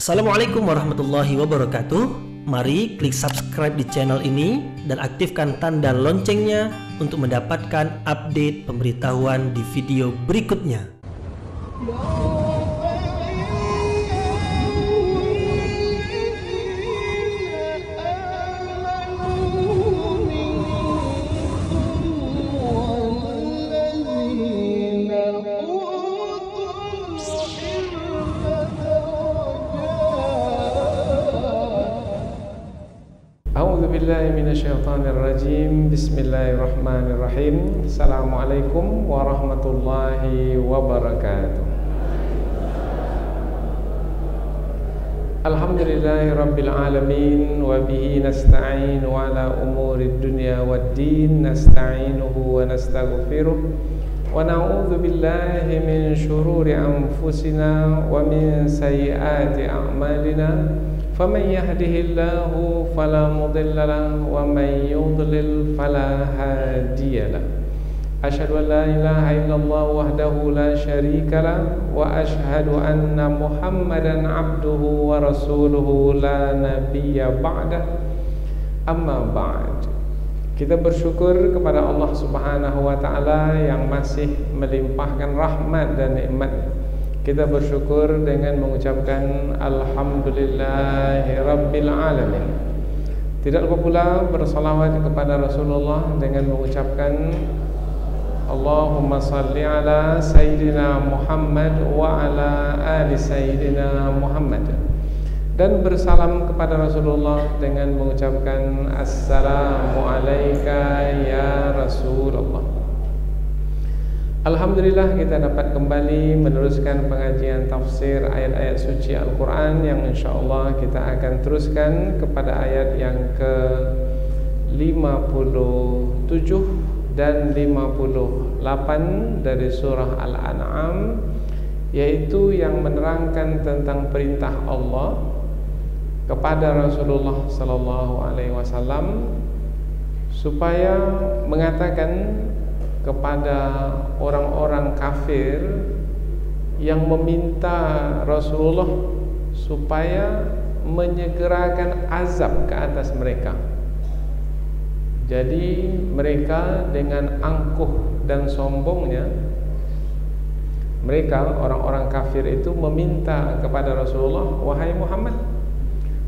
Assalamualaikum warahmatullahi wabarakatuh. Mari klik subscribe di channel ini dan aktifkan tanda loncengnya untuk mendapatkan update pemberitahuan di video berikutnya. A'udzubillahi minasyaitonirrajim. Bismillahirrahmanirrahim. Assalamualaikum warahmatullahi wabarakatuh. Alhamdulillahi rabbil alamin wa bihi nasta'in wa ala umurid dunya waddin. Nasta'inuhu wa nastaghfiruh wa na'udzu billahi min syururi anfusina wa min sayyiati a'malina. فمن يهده الله فلا مضل له ومن يضلل فلا هادي له أشهد أن لا إله إلا الله وحده لا شريك له وأشهد أن محمدا عبده ورسوله لا نبي بعده أما بعد. Kita bersyukur kepada Allah Subhanahu wa taala yang masih melimpahkan rahmat dan nikmat. Kita bersyukur dengan mengucapkan Alhamdulillahi Rabbil Alamin. Tidak lupa pula bersalawat kepada Rasulullah dengan mengucapkan Allahumma salli ala Sayyidina Muhammad wa ala ali Sayyidina Muhammad. Dan bersalam kepada Rasulullah dengan mengucapkan Assalamu alayka ya Rasulullah. Alhamdulillah kita dapat kembali meneruskan pengajian tafsir ayat-ayat suci Al-Quran yang insyaAllah kita akan teruskan kepada ayat yang ke-57 dan 58 dari surah Al-An'am, yaitu yang menerangkan tentang perintah Allah kepada Rasulullah SAW supaya mengatakan kepada orang-orang kafir yang meminta Rasulullah supaya menyegerakan azab ke atas mereka. Jadi mereka dengan angkuh dan sombongnya, mereka orang-orang kafir itu meminta kepada Rasulullah, wahai Muhammad,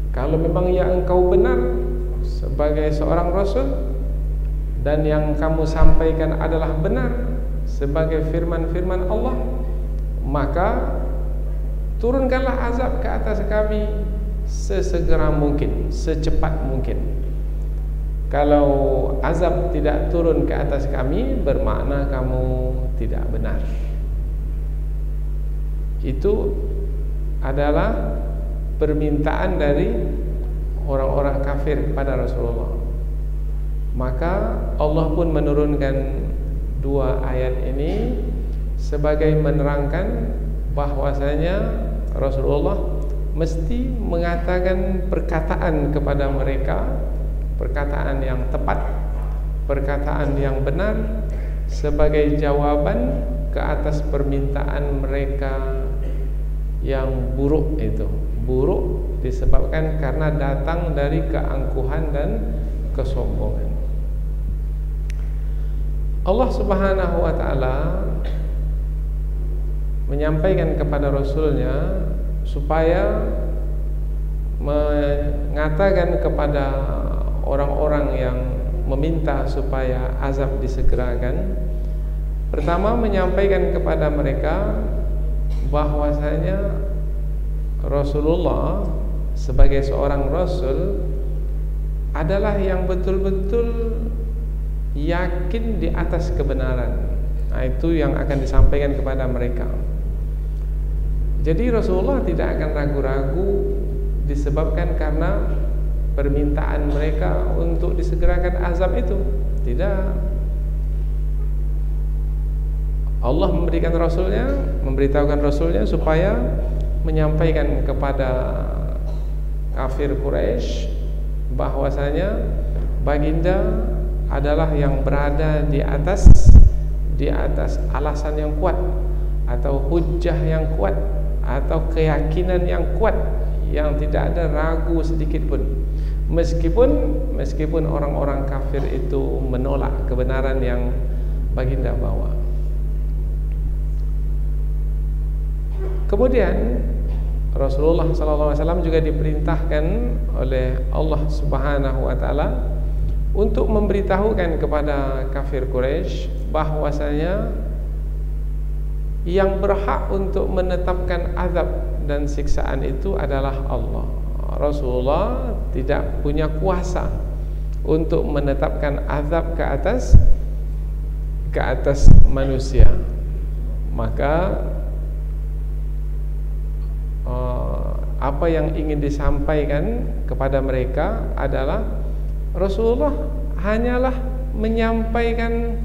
kalau memang ya engkau benar sebagai seorang Rasul dan yang kamu sampaikan adalah benar sebagai firman-firman Allah, maka turunkanlah azab ke atas kami sesegera mungkin, secepat mungkin. Kalau azab tidak turun ke atas kami, bermakna kamu tidak benar. Itu adalah permintaan dari orang-orang kafir kepada Rasulullah. Maka Allah pun menurunkan dua ayat ini sebagai menerangkan bahwasanya Rasulullah mesti mengatakan perkataan kepada mereka, perkataan yang tepat, perkataan yang benar sebagai jawaban ke atas permintaan mereka yang buruk itu. Buruk disebabkan karena datang dari keangkuhan dan kesombongan. Allah Subhanahu wa ta'ala menyampaikan kepada Rasulnya supaya mengatakan kepada orang-orang yang meminta supaya azab disegerakan. Pertama, menyampaikan kepada mereka bahwasanya Rasulullah sebagai seorang Rasul adalah yang betul-betul yakin di atas kebenaran. Nah, itu yang akan disampaikan kepada mereka. Jadi Rasulullah tidak akan ragu-ragu disebabkan karena permintaan mereka untuk disegerakan azab itu. Tidak. Allah memberikan Rasulnya, memberitahukan Rasulnya supaya menyampaikan kepada kafir Quraisy bahwasanya baginda adalah yang berada di atas alasan yang kuat atau hujjah yang kuat atau keyakinan yang kuat yang tidak ada ragu sedikit pun. Meskipun orang-orang kafir itu menolak kebenaran yang baginda bawa. Kemudian Rasulullah SAW juga diperintahkan oleh Allah Subhanahu wa taala untuk memberitahukan kepada kafir Quraisy bahwasanya yang berhak untuk menetapkan azab dan siksaan itu adalah Allah. Rasulullah tidak punya kuasa untuk menetapkan azab ke atas manusia. Maka apa yang ingin disampaikan kepada mereka adalah Rasulullah hanyalah menyampaikan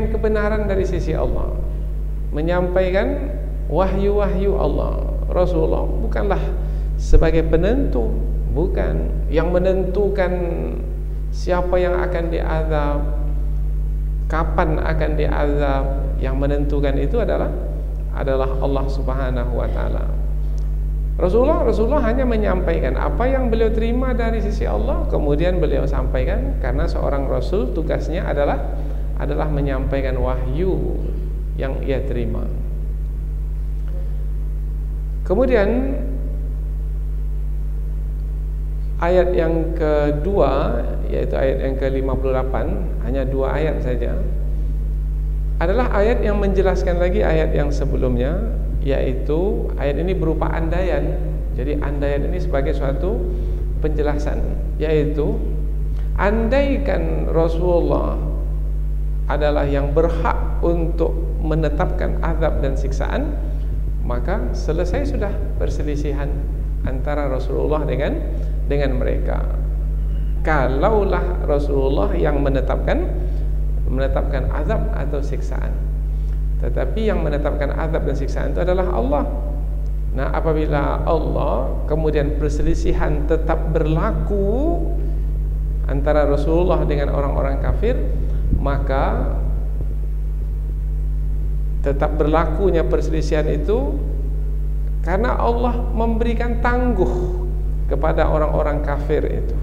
kebenaran dari sisi Allah, menyampaikan wahyu-wahyu Allah. Rasulullah bukanlah sebagai penentu, bukan yang menentukan siapa yang akan diazab, kapan akan diazab. Yang menentukan itu adalah Allah Subhanahu wa taala. Rasulullah hanya menyampaikan apa yang beliau terima dari sisi Allah, kemudian beliau sampaikan, karena seorang rasul tugasnya adalah menyampaikan wahyu yang ia terima. Kemudian ayat yang kedua, yaitu ayat yang ke-58, hanya 2 ayat saja, adalah ayat yang menjelaskan lagi ayat yang sebelumnya, yaitu ayat ini berupa andaian. Jadi andaian ini sebagai suatu penjelasan, yaitu andaikan Rasulullah adalah yang berhak untuk menetapkan azab dan siksaan, maka selesai sudah perselisihan antara Rasulullah dengan mereka. Kalaulah Rasulullah yang menetapkan azab atau siksaan, tetapi yang menetapkan azab dan siksaan itu adalah Allah. Nah, apabila Allah kemudian perselisihan tetap berlaku antara Rasulullah dengan orang-orang kafir, maka tetap berlakunya perselisihan itu karena Allah memberikan tangguh kepada orang-orang kafir itu.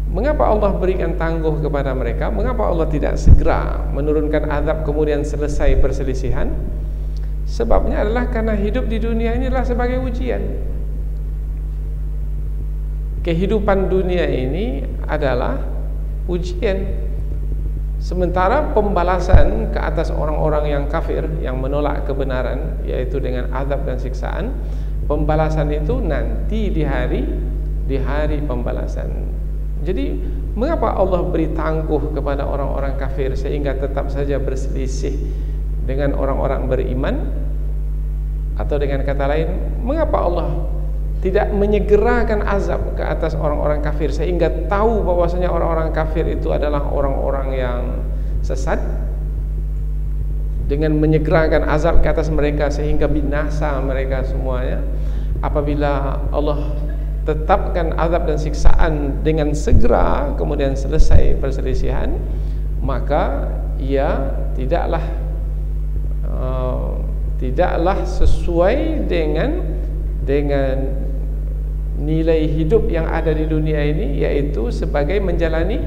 Mengapa Allah berikan tangguh kepada mereka? Mengapa Allah tidak segera menurunkan azab kemudian selesai perselisihan? Sebabnya adalah karena hidup di dunia ini adalah sebagai ujian. Kehidupan dunia ini adalah ujian. Sementara pembalasan ke atas orang-orang yang kafir, yang menolak kebenaran, yaitu dengan azab dan siksaan, pembalasan itu nanti di hari pembalasan. Jadi mengapa Allah beri tangguh kepada orang-orang kafir sehingga tetap saja berselisih dengan orang-orang beriman? Atau dengan kata lain, mengapa Allah tidak menyegerakan azab ke atas orang-orang kafir sehingga tahu bahwasanya orang-orang kafir itu adalah orang-orang yang sesat, dengan menyegerakan azab ke atas mereka sehingga binasa mereka semuanya? Apabila Allah tetapkan azab dan siksaan dengan segera kemudian selesai perselisihan, maka ia tidaklah sesuai dengan nilai hidup yang ada di dunia ini, yaitu sebagai menjalani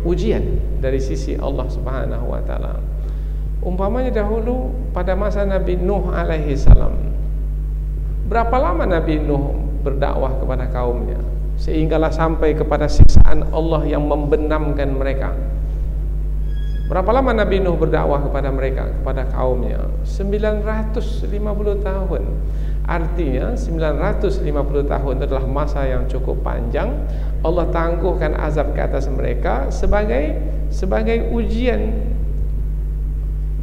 ujian dari sisi Allah Subhanahu wa taala. Umpamanya dahulu pada masa Nabi Nuh alaihi salam, berapa lama Nabi Nuh berdakwah kepada kaumnya sehinggalah sampai kepada siksaan Allah yang membenamkan mereka? Berapa lama Nabi Nuh berdakwah kepada mereka, kepada kaumnya? 950 tahun. Artinya 950 tahun adalah masa yang cukup panjang. Allah tangguhkan azab ke atas mereka sebagai ujian,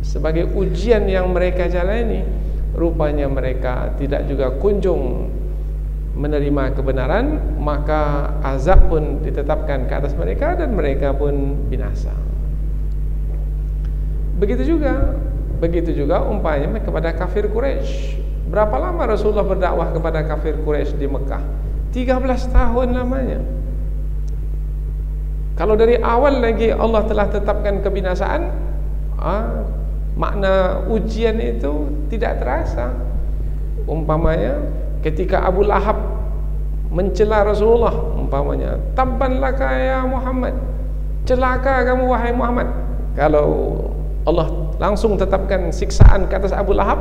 sebagai ujian yang mereka jalani. Rupanya mereka tidak juga kunjung menerima kebenaran, maka azab pun ditetapkan ke atas mereka dan mereka pun binasa. Begitu juga umpamanya kepada kafir Quraisy. Berapa lama Rasulullah berdakwah kepada kafir Quraisy di Mekah? 13 tahun lamanya. Kalau dari awal lagi Allah telah tetapkan kebinasaan, makna ujian itu tidak terasa. Umpamanya ketika Abu Lahab mencela Rasulullah, umpamanya, tabban laka ya Muhammad, celaka kamu wahai Muhammad. Kalau Allah langsung tetapkan siksaan ke atas Abu Lahab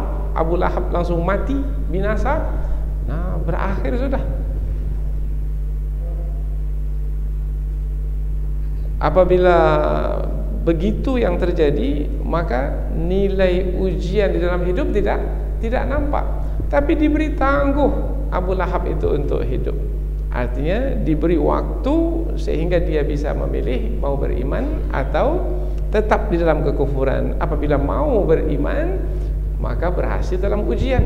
langsung mati, binasa, nah berakhir sudah. Apabila begitu yang terjadi, maka nilai ujian di dalam hidup tidak nampak, tapi diberi tangguh Abu Lahab itu untuk hidup. Artinya diberi waktu sehingga dia bisa memilih mau beriman atau tetap di dalam kekufuran. Apabila mau beriman, maka berhasil dalam ujian.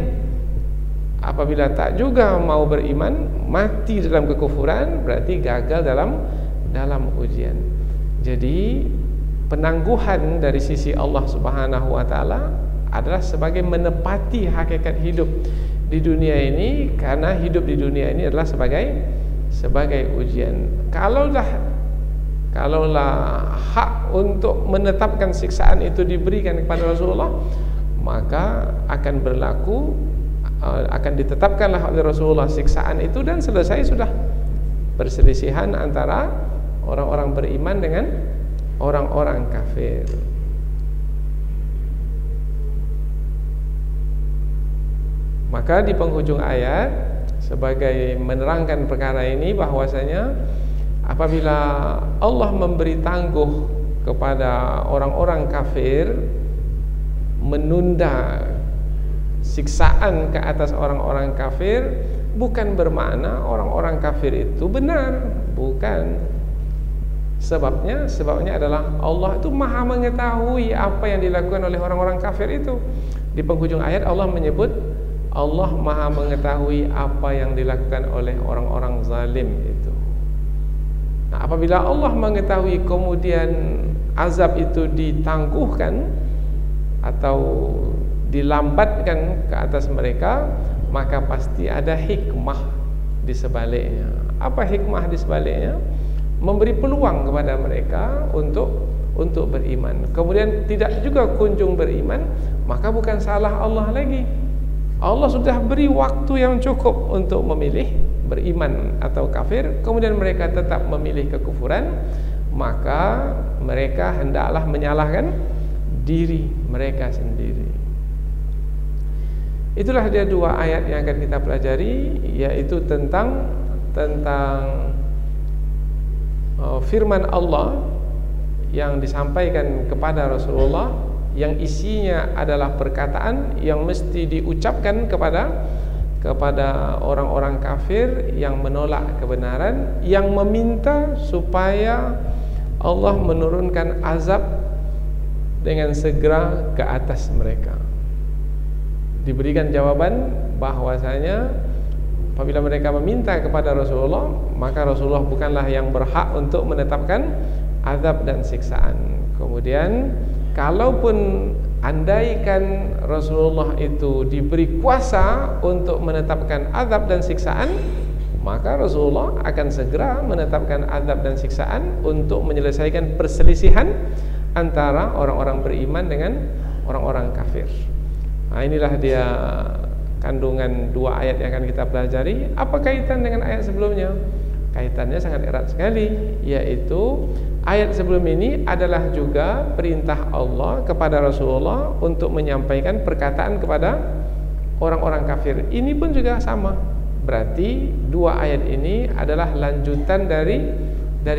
Apabila tak juga mau beriman, mati dalam kekufuran, berarti gagal dalam ujian. Jadi penangguhan dari sisi Allah Subhanahu wa taala adalah sebagai menepati hakikat hidup di dunia ini, karena hidup di dunia ini adalah sebagai ujian. Kalaulah hak untuk menetapkan siksaan itu diberikan kepada Rasulullah, maka akan berlaku, akan ditetapkanlah oleh Rasulullah siksaan itu, dan selesai sudah perselisihan antara orang-orang beriman dengan orang-orang kafir. Maka di penghujung ayat, sebagai menerangkan perkara ini, bahwasanya apabila Allah memberi tangguh kepada orang-orang kafir, menunda siksaan ke atas orang-orang kafir, bukan bermakna orang-orang kafir itu benar, bukan. Sebabnya adalah Allah itu maha mengetahui apa yang dilakukan oleh orang-orang kafir itu. Di penghujung ayat Allah menyebut Allah maha mengetahui apa yang dilakukan oleh orang-orang zalim itu. Nah, apabila Allah mengetahui kemudian azab itu ditangguhkan atau dilambatkan ke atas mereka, maka pasti ada hikmah di sebaliknya. Apa hikmah di sebaliknya? Memberi peluang kepada mereka untuk beriman. Kemudian tidak juga kunjung beriman, maka bukan salah Allah lagi. Allah sudah beri waktu yang cukup untuk memilih beriman atau kafir, kemudian mereka tetap memilih kekufuran, maka mereka hendaklah menyalahkan diri mereka sendiri. Itulah dia dua ayat yang akan kita pelajari, yaitu tentang firman Allah yang disampaikan kepada Rasulullah, yang isinya adalah perkataan yang mesti diucapkan kepada orang-orang kafir yang menolak kebenaran, yang meminta supaya Allah menurunkan azab dengan segera ke atas mereka. Diberikan jawaban bahwasanya apabila mereka meminta kepada Rasulullah, maka Rasulullah bukanlah yang berhak untuk menetapkan azab dan siksaan. Kemudian kalaupun andaikan Rasulullah itu diberi kuasa untuk menetapkan azab dan siksaan, maka Rasulullah akan segera menetapkan azab dan siksaan untuk menyelesaikan perselisihan antara orang-orang beriman dengan orang-orang kafir. Nah, inilah dia kandungan dua ayat yang akan kita pelajari. Apa kaitan dengan ayat sebelumnya? Kaitannya sangat erat sekali, yaitu ayat sebelum ini adalah juga perintah Allah kepada Rasulullah untuk menyampaikan perkataan kepada orang-orang kafir. Ini pun juga sama. Berarti dua ayat ini adalah lanjutan dari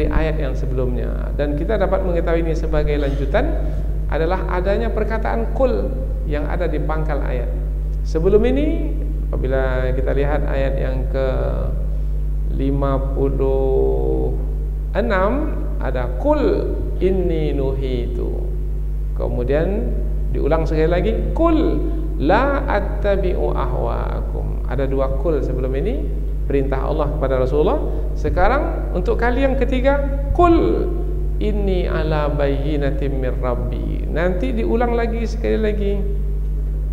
ayat yang sebelumnya. Dan kita dapat mengetahui ini sebagai lanjutan adalah adanya perkataan kul yang ada di pangkal ayat. Sebelum ini, apabila kita lihat ayat yang ke-56, ada kul inni nuhitu. Kemudian diulang sekali lagi, kul la attabi'u ahwa'akum. Ada dua kul sebelum ini, perintah Allah kepada Rasulullah. Sekarang untuk kali yang ketiga, kul inni ala bayyinatin min rabbi. Nanti diulang lagi sekali lagi.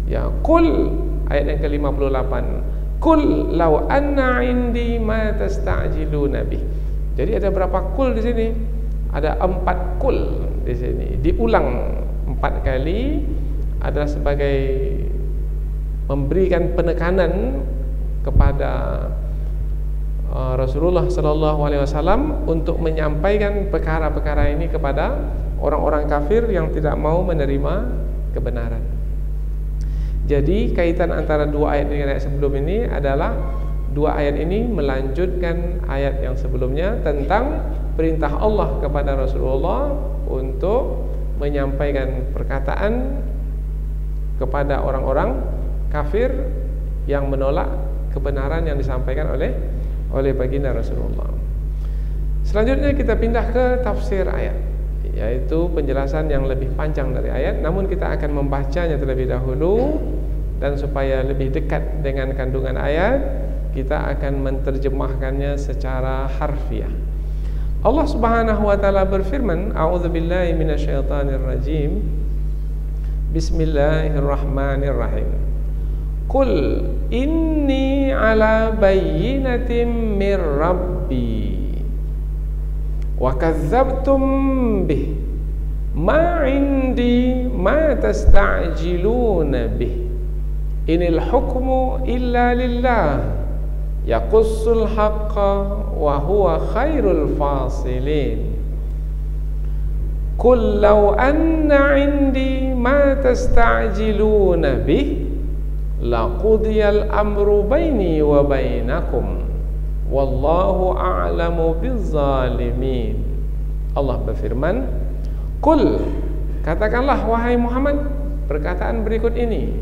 Ya, kul ayat yang ke-58. Kul law anna indi ma tasta'jiluna bih. Jadi ada berapa kul di sini? Ada 4 kul di sini. Diulang 4 kali adalah sebagai memberikan penekanan kepada Rasulullah Sallallahu Alaihi Wasallam untuk menyampaikan perkara-perkara ini kepada orang-orang kafir yang tidak mau menerima kebenaran. Jadi kaitan antara dua ayat ini dan ayat sebelum ini adalah dua ayat ini melanjutkan ayat yang sebelumnya tentang perintah Allah kepada Rasulullah untuk menyampaikan perkataan kepada orang-orang kafir yang menolak kebenaran yang disampaikan oleh baginda Rasulullah. Selanjutnya kita pindah ke tafsir ayat, yaitu penjelasan yang lebih panjang dari ayat, namun kita akan membacanya terlebih dahulu, dan supaya lebih dekat dengan kandungan ayat, kita akan menerjemahkannya secara harfiah. Allah Subhanahu wa taala berfirman, A'udzubillahi minasyaitonirrajim. Bismillahirrahmanirrahim. Qul inni ala bayyinatin min rabbi wa kadzdzabtum bih ma indi ma tasta'jiluna bih inil hukmu illa lillah yaqussul haqqa wa huwa khairul fasilin. Qul law anna indi ma tasta'jiluna bih laqudiyal amru baini wa bainakum wallahu a'lamu bizzalimin. Allah berfirman, Qul, katakanlah wahai Muhammad perkataan berikut ini.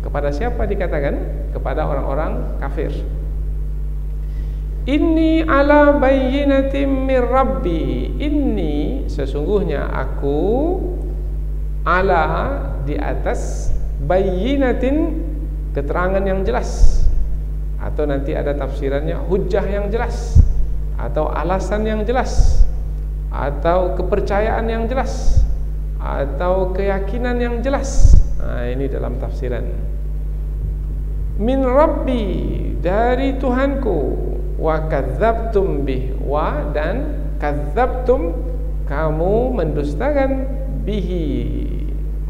Kepada siapa dikatakan? Kepada orang-orang kafir. Inni ala bayyinatin min rabbi. Inni, sesungguhnya aku, ala, di atas, bayyinatin, keterangan yang jelas, atau nanti ada tafsirannya hujjah yang jelas, atau alasan yang jelas, atau kepercayaan yang jelas, atau keyakinan yang jelas. Nah, ini dalam tafsiran. Min rabbi, dari Tuhanku, wa kadzdzabtum bih, wa, dan kadzdzabtum, kamu mendustakan, bihi,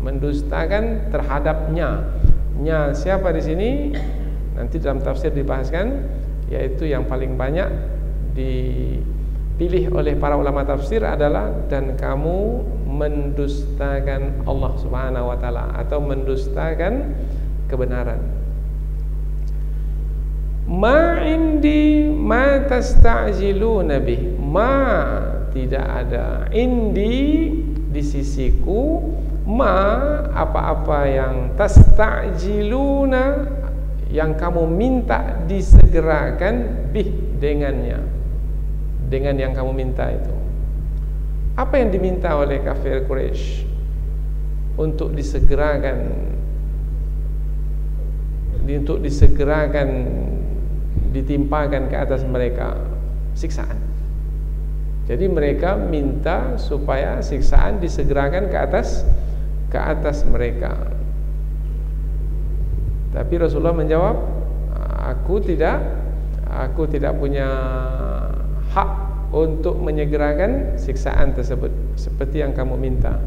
mendustakan terhadapnya. Nya siapa di sini? Nanti dalam tafsir dibahaskan, yaitu yang paling banyak dipilih oleh para ulama tafsir adalah dan kamu mendustakan Allah Subhanahu wa taala atau mendustakan kebenaran. Ma indi ma tasta'jiluna bih. Ma, tidak ada, indi, di sisiku, ma, apa-apa yang tasta'jiluna, yang kamu minta disegerakan, bih, dengannya, dengan yang kamu minta itu. Apa yang diminta oleh kafir Quraisy untuk disegerakan, ditimpakan ke atas mereka siksaan? Jadi mereka minta supaya siksaan disegerakan ke atas mereka. Tapi Rasulullah menjawab, aku tidak punya hak untuk menyegerakan siksaan tersebut seperti yang kamu minta.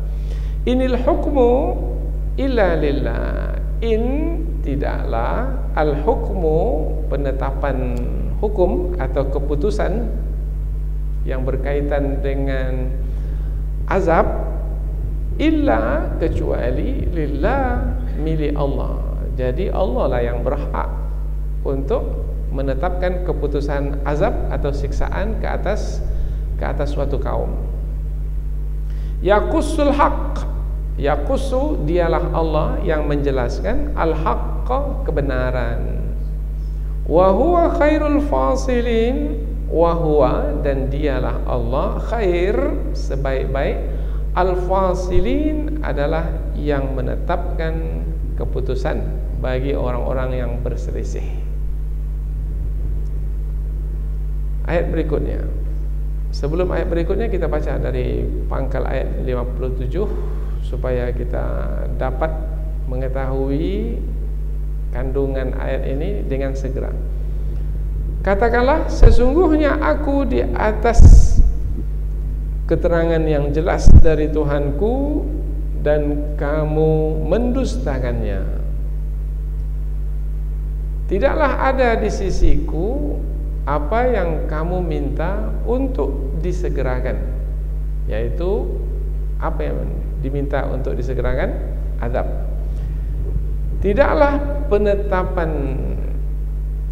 Inil hukmu illa lillah. In, tidaklah, al hukmu, penetapan hukum atau keputusan yang berkaitan dengan azab, illa, kecuali, lillah, milik Allah. Jadi Allah lah yang berhak untuk menetapkan keputusan azab atau siksaan ke atas suatu kaum. Yaqussul haqq, yaqusu, dialah Allah yang menjelaskan, al-haqqa, kebenaran. Wa huwa khairul fasilin, wa huwa, dan dialah Allah, khair, sebaik-baik, al-fasilin, adalah yang menetapkan keputusan bagi orang-orang yang berselisih. Ayat berikutnya. Sebelum ayat berikutnya kita baca dari pangkal ayat 57 supaya kita dapat mengetahui kandungan ayat ini dengan segera. Katakanlah, sesungguhnya aku di atas keterangan yang jelas dari Tuhanku dan kamu mendustakannya. tidaklah ada di sisiku apa yang kamu minta untuk disegerakan, yaitu apa yang diminta untuk disegerakan? Azab. Tidaklah penetapan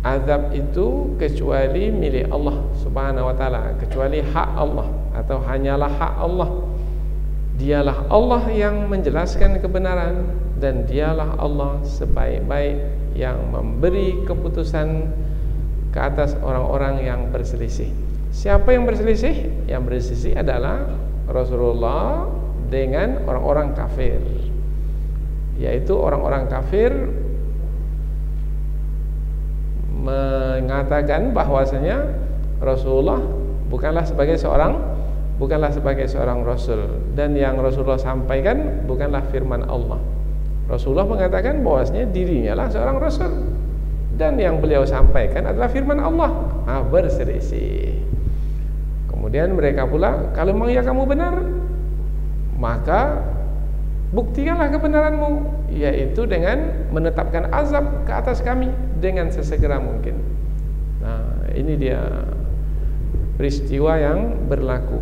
azab itu kecuali milik Allah Subhanahu wa taala, kecuali hak Allah atau hanyalah hak Allah. Dialah Allah yang menjelaskan kebenaran, dan dialah Allah sebaik-baik yang memberi keputusan ke atas orang-orang yang berselisih. Siapa yang berselisih? Yang berselisih adalah Rasulullah dengan orang-orang kafir, yaitu orang-orang kafir mengatakan bahwasanya Rasulullah bukanlah sebagai seorang rasul, dan yang Rasulullah sampaikan bukanlah firman Allah. Rasulullah mengatakan bahwasanya dirinya lah seorang rasul, dan yang beliau sampaikan adalah firman Allah. Berselisih. Kemudian mereka pula, kalau memang ya kamu benar, maka buktikanlah kebenaranmu, yaitu dengan menetapkan azab ke atas kami dengan sesegera mungkin. Nah, ini dia peristiwa yang berlaku.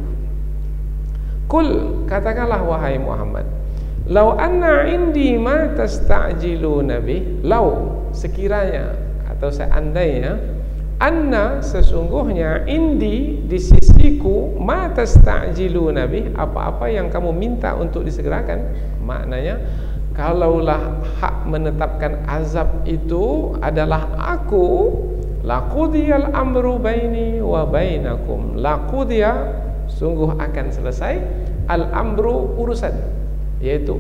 Kul, katakanlah wahai Muhammad, lau anna indi ma tasta'jiluna bih, lau, sekiranya atau seandainya, anna, sesungguhnya, indi, di sisiku, ma tasta'jiluna bih, apa-apa yang kamu minta untuk disegerakan. Maknanya, kalaulah hak menetapkan azab itu adalah aku, laqudiyal amru baini wa bainakum, laqudiya, sungguh akan selesai, al-amru, urusan, yaitu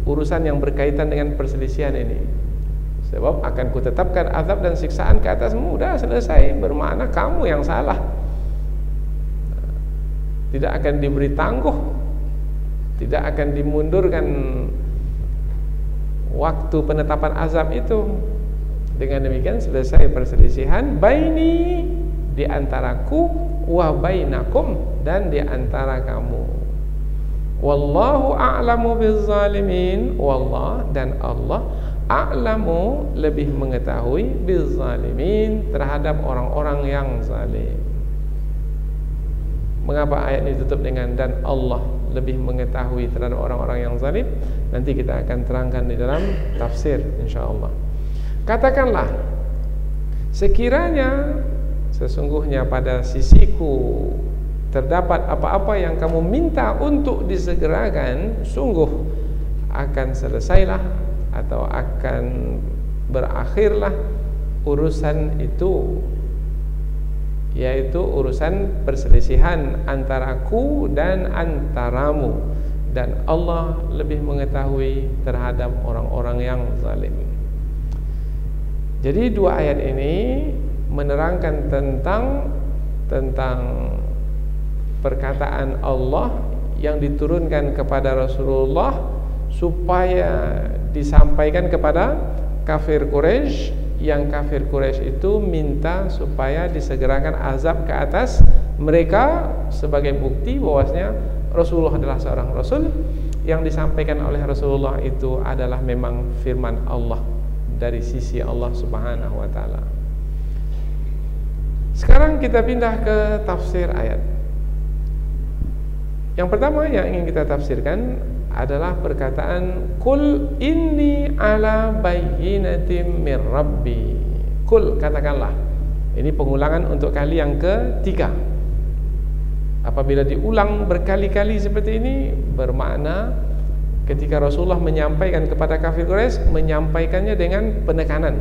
urusan yang berkaitan dengan perselisihan ini. Sebab akan kutetapkan azab dan siksaan ke atasmu, udah selesai, bermakna kamu yang salah, tidak akan diberi tangguh, tidak akan dimundurkan waktu penetapan azab itu. Dengan demikian selesai perselisihan baini, di antaraku, wa bainakum, dan di antara kamu. Wallahu a'lamu bizzalimin, wallah, dan Allah, a'lamu, lebih mengetahui, bizzalimin, terhadap orang-orang yang zalim. Mengapa ayat ini tutup dengan dan Allah lebih mengetahui terhadap orang-orang yang zalim? Nanti kita akan terangkan di dalam tafsir insyaallah. Katakanlah, sekiranya sesungguhnya pada sisiku terdapat apa-apa yang kamu minta untuk disegerakan, sungguh akan selesailah atau akan berakhirlah urusan itu, yaitu urusan perselisihan antaraku dan antaramu, dan Allah lebih mengetahui terhadap orang-orang yang zalim. Jadi dua ayat ini menerangkan tentang perkataan Allah yang diturunkan kepada Rasulullah supaya disampaikan kepada kafir Quraisy, yang kafir Quraisy itu minta supaya disegerakan azab ke atas mereka sebagai bukti bahwasanya Rasulullah adalah seorang rasul. Yang disampaikan oleh Rasulullah itu adalah memang firman Allah dari sisi Allah Subhanahu wa taala. Sekarang kita pindah ke tafsir ayat. Yang pertama yang ingin kita tafsirkan adalah perkataan Qul inni ala bayyinatin min rabbi. Qul, katakanlah. Ini pengulangan untuk kali yang ketiga. Apabila diulang berkali-kali seperti ini, bermakna ketika Rasulullah menyampaikan kepada kafir Quraisy, menyampaikannya dengan penekanan.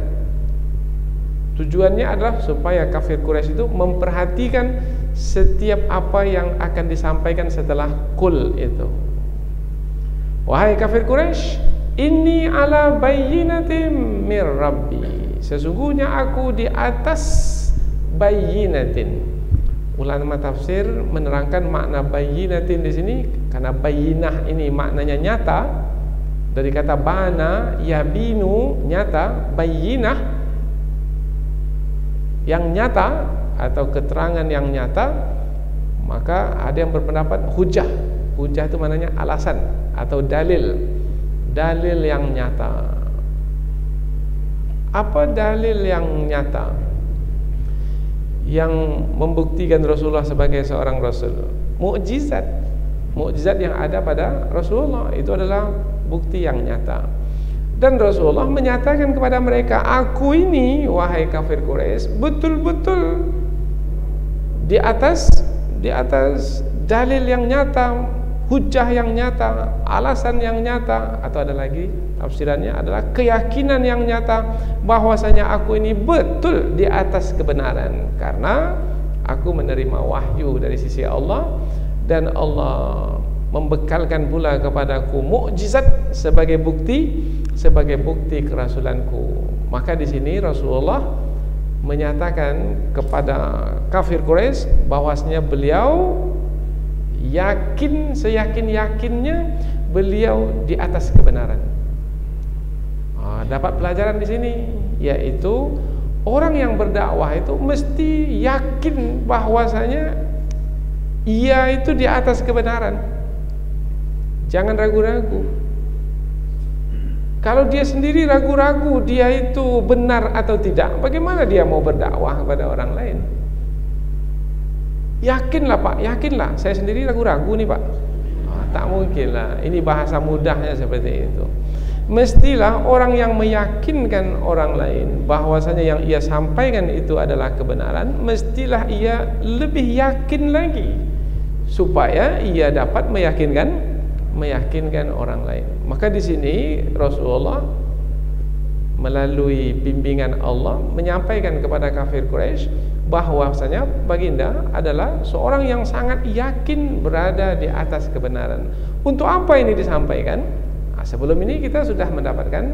Tujuannya adalah supaya kafir Quraisy itu memperhatikan setiap apa yang akan disampaikan setelah Qul itu. Wahai kafir Quraisy, inni ala bayyinatin mir rabbi, sesungguhnya aku di atas bayyinatin. Ulama tafsir menerangkan makna bayyinatin di sini karena bayyinah ini maknanya nyata, dari kata bana yabinu, nyata, bayyinah yang nyata atau keterangan yang nyata. Maka ada yang berpendapat hujah. Hujah itu maknanya alasan atau dalil, dalil yang nyata. Apa dalil yang nyata yang membuktikan Rasulullah sebagai seorang Rasul? Mukjizat yang ada pada Rasulullah itu adalah bukti yang nyata. Dan Rasulullah menyatakan kepada mereka, aku ini wahai kafir Quraisy betul-betul di atas dalil yang nyata, hujah yang nyata, alasan yang nyata, atau ada lagi tafsirannya adalah keyakinan yang nyata bahwasanya aku ini betul di atas kebenaran karena aku menerima wahyu dari sisi Allah, dan Allah membekalkan pula kepadaku mukjizat sebagai bukti kerasulanku. Maka di sini Rasulullah menyatakan kepada kafir Quraisy bahwasanya beliau yakin, seyakin-yakinnya beliau di atas kebenaran. Dapat pelajaran di sini, yaitu orang yang berdakwah itu mesti yakin bahwasanya ia itu di atas kebenaran. Jangan ragu-ragu. Kalau dia sendiri ragu-ragu dia itu benar atau tidak, bagaimana dia mau berdakwah kepada orang lain? Yakinlah Pak, yakinlah. Saya sendiri ragu-ragu nih Pak. Tak mungkin lah. Ini bahasa mudahnya seperti itu. Mestilah orang yang meyakinkan orang lain bahwasanya yang ia sampaikan itu adalah kebenaran, mestilah ia lebih yakin lagi supaya ia dapat meyakinkan orang lain. Maka di sini Rasulullah melalui bimbingan Allah menyampaikan kepada kafir Quraisy bahwasanya baginda adalah seorang yang sangat yakin berada di atas kebenaran. Untuk apa ini disampaikan? Sebelum ini kita sudah mendapatkan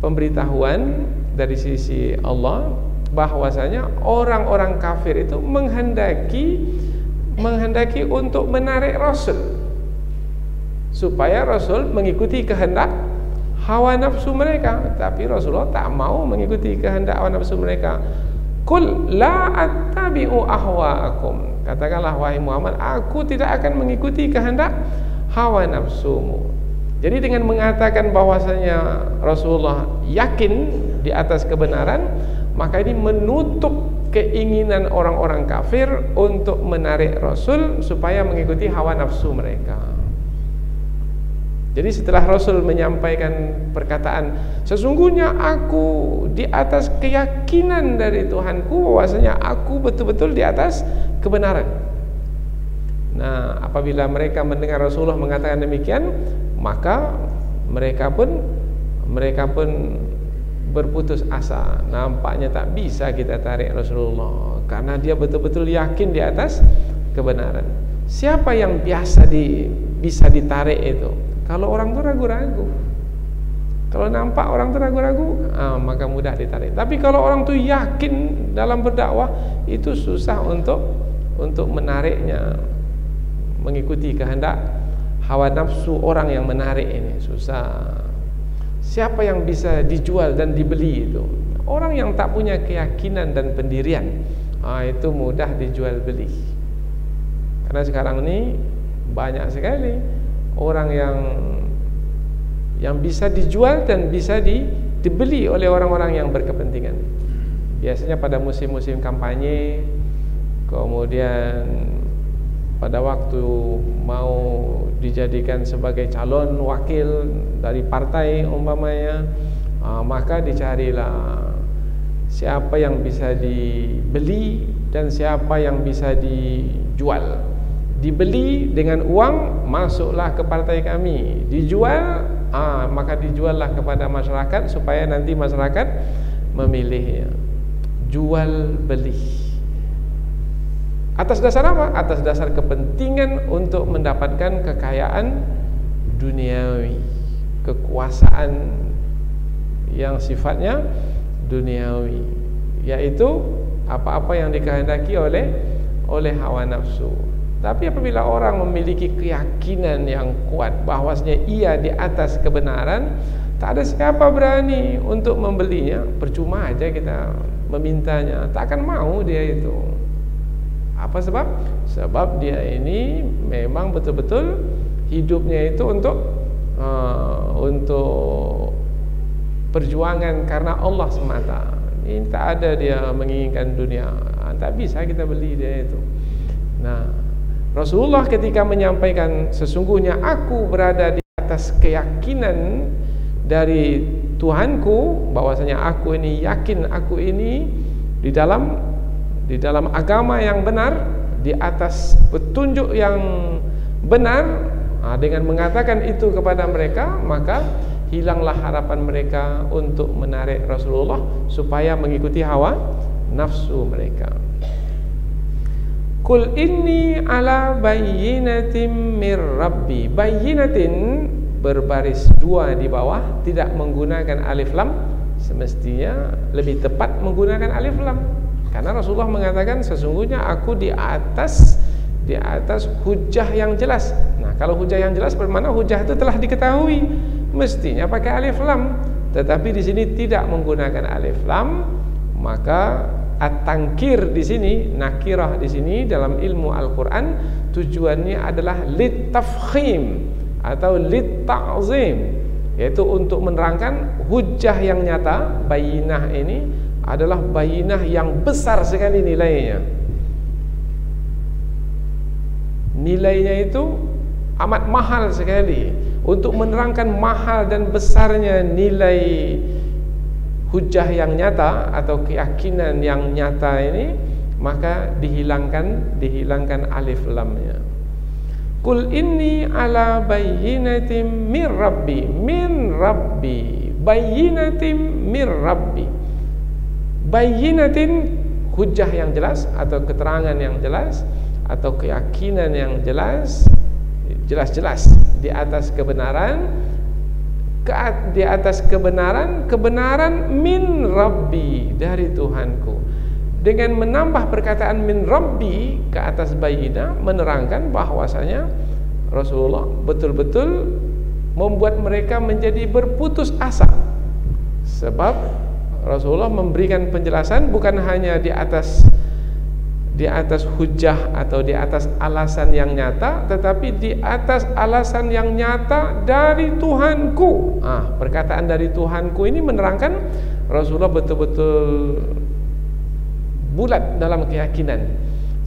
pemberitahuan dari sisi Allah bahwasanya orang-orang kafir itu menghendaki untuk menarik Rasul supaya Rasul mengikuti kehendak hawa nafsu mereka, tapi Rasulullah tak mau mengikuti kehendak hawa nafsu mereka. Qul la attabi'u ahwa'akum, katakanlah wahai Muhammad, aku tidak akan mengikuti kehendak hawa nafsumu. Jadi dengan mengatakan bahwasanya Rasulullah yakin di atas kebenaran, maka ini menutup keinginan orang-orang kafir untuk menarik Rasul supaya mengikuti hawa nafsu mereka. Jadi setelah Rasul menyampaikan perkataan, sesungguhnya aku di atas keyakinan dari Tuhanku bahwasanya aku betul-betul di atas kebenaran. Nah, apabila mereka mendengar Rasulullah mengatakan demikian, maka mereka pun berputus asa. Nampaknya tak bisa kita tarik Rasulullah karena dia betul-betul yakin di atas kebenaran. Siapa yang bisa ditarik itu? Kalau orang itu ragu-ragu. Kalau nampak orang itu ragu-ragu, maka mudah ditarik. Tapi kalau orang itu yakin dalam berdakwah, itu susah untuk menariknya, mengikuti kehendak hawa nafsu orang yang menarik ini susah. Siapa yang bisa dijual dan dibeli itu? Orang yang tak punya keyakinan dan pendirian, itu mudah dijual beli. Karena sekarang ini banyak sekali orang yang bisa dijual dan bisa dibeli oleh orang-orang yang berkepentingan. Biasanya pada musim-musim kampanye, kemudian pada waktu mau dijadikan sebagai calon wakil dari partai umpamanya, maka dicarilah siapa yang bisa dibeli dan siapa yang bisa dijual. Dibeli dengan uang, masuklah ke partai kami. Dijual, maka dijuallah kepada masyarakat supaya nanti masyarakat memilihnya. Jual beli. Atas dasar apa? Atas dasar kepentingan untuk mendapatkan kekayaan duniawi, kekuasaan yang sifatnya duniawi, yaitu apa-apa yang dikehendaki oleh hawa nafsu. Tapi apabila orang memiliki keyakinan yang kuat bahwasanya ia di atas kebenaran, tak ada siapa berani untuk membelinya. Percuma aja kita memintanya, tak akan mau dia itu. Apa sebab? Sebab dia ini memang betul-betul hidupnya itu untuk perjuangan karena Allah semata. Ini tak ada dia menginginkan dunia. Tak bisa kita beli dia itu. Nah, Rasulullah ketika menyampaikan sesungguhnya aku berada di atas keyakinan dari Tuhanku, bahwasanya aku ini yakin aku ini di dalam agama yang benar, di atas petunjuk yang benar. Dengan mengatakan itu kepada mereka, maka hilanglah harapan mereka untuk menarik Rasulullah supaya mengikuti hawa nafsu mereka. Qul inni ala bayyinatin mir rabbi. Bayyinatin berbaris dua di bawah, tidak menggunakan alif lam. Semestinya lebih tepat menggunakan alif lam, karena Rasulullah mengatakan sesungguhnya aku di atas hujah yang jelas. Nah, kalau hujah yang jelas bermakna hujah itu telah diketahui, mestinya pakai alif lam. Tetapi di sini tidak menggunakan alif lam, maka at-tankir di sini, nakirah di sini dalam ilmu Al-Qur'an tujuannya adalah lit-tafkhim atau lit-ta'zim, yaitu untuk menerangkan hujah yang nyata. Bayinah ini adalah bayinah yang besar sekali nilainya. Nilainya itu amat mahal sekali. Untuk menerangkan mahal dan besarnya nilai hujah yang nyata atau keyakinan yang nyata ini, maka dihilangkan alif lamnya. Qul inni ala bayyinatin mir rabbi. Min rabbi, bayyinatin mir rabbi. Bayyinatin hujah yang jelas atau keterangan yang jelas atau keyakinan yang jelas, jelas-jelas di atas kebenaran, di atas kebenaran min rabbi, dari Tuhanku. Dengan menambah perkataan min rabbi ke atas bayyinah, menerangkan bahwasanya Rasulullah betul-betul membuat mereka menjadi berputus asa. Sebab Rasulullah memberikan penjelasan bukan hanya di atas hujah atau di atas alasan yang nyata, tetapi di atas alasan yang nyata dari Tuhanku. Perkataan dari Tuhanku ini menerangkan Rasulullah betul-betul bulat dalam keyakinan,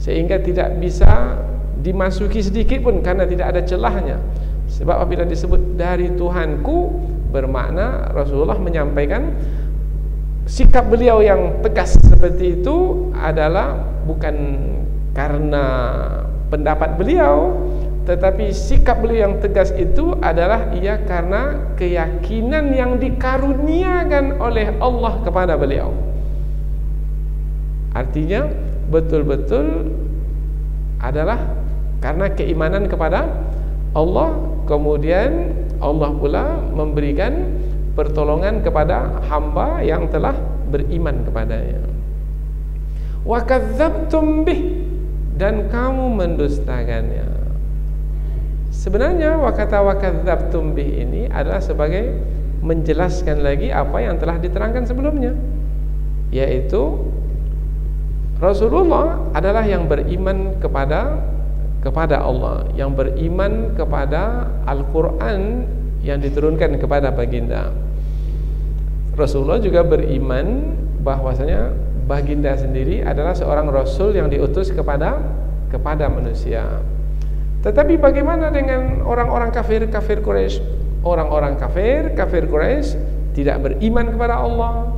sehingga tidak bisa dimasuki sedikit pun karena tidak ada celahnya. Sebab apabila disebut dari Tuhanku, bermakna Rasulullah menyampaikan sikap beliau yang tegas seperti itu adalah bukan karena pendapat beliau, tetapi sikap beliau yang tegas itu adalah karena keyakinan yang dikaruniakan oleh Allah kepada beliau. Artinya betul-betul adalah karena keimanan kepada Allah, kemudian Allah pula memberikan pertolongan kepada hamba yang telah beriman kepadanya. Wa kadzdzabtum bih, dan kamu mendustakannya. Sebenarnya kata wa kadzdzabtum bih ini adalah sebagai menjelaskan lagi apa yang telah diterangkan sebelumnya, yaitu Rasulullah adalah yang beriman kepada Allah, yang beriman kepada Al-Quran yang diturunkan kepada baginda. Rasulullah juga beriman bahwasanya baginda sendiri adalah seorang Rasul yang diutus kepada manusia. Tetapi bagaimana dengan orang-orang kafir Quraisy? Orang-orang kafir Quraisy tidak beriman kepada Allah,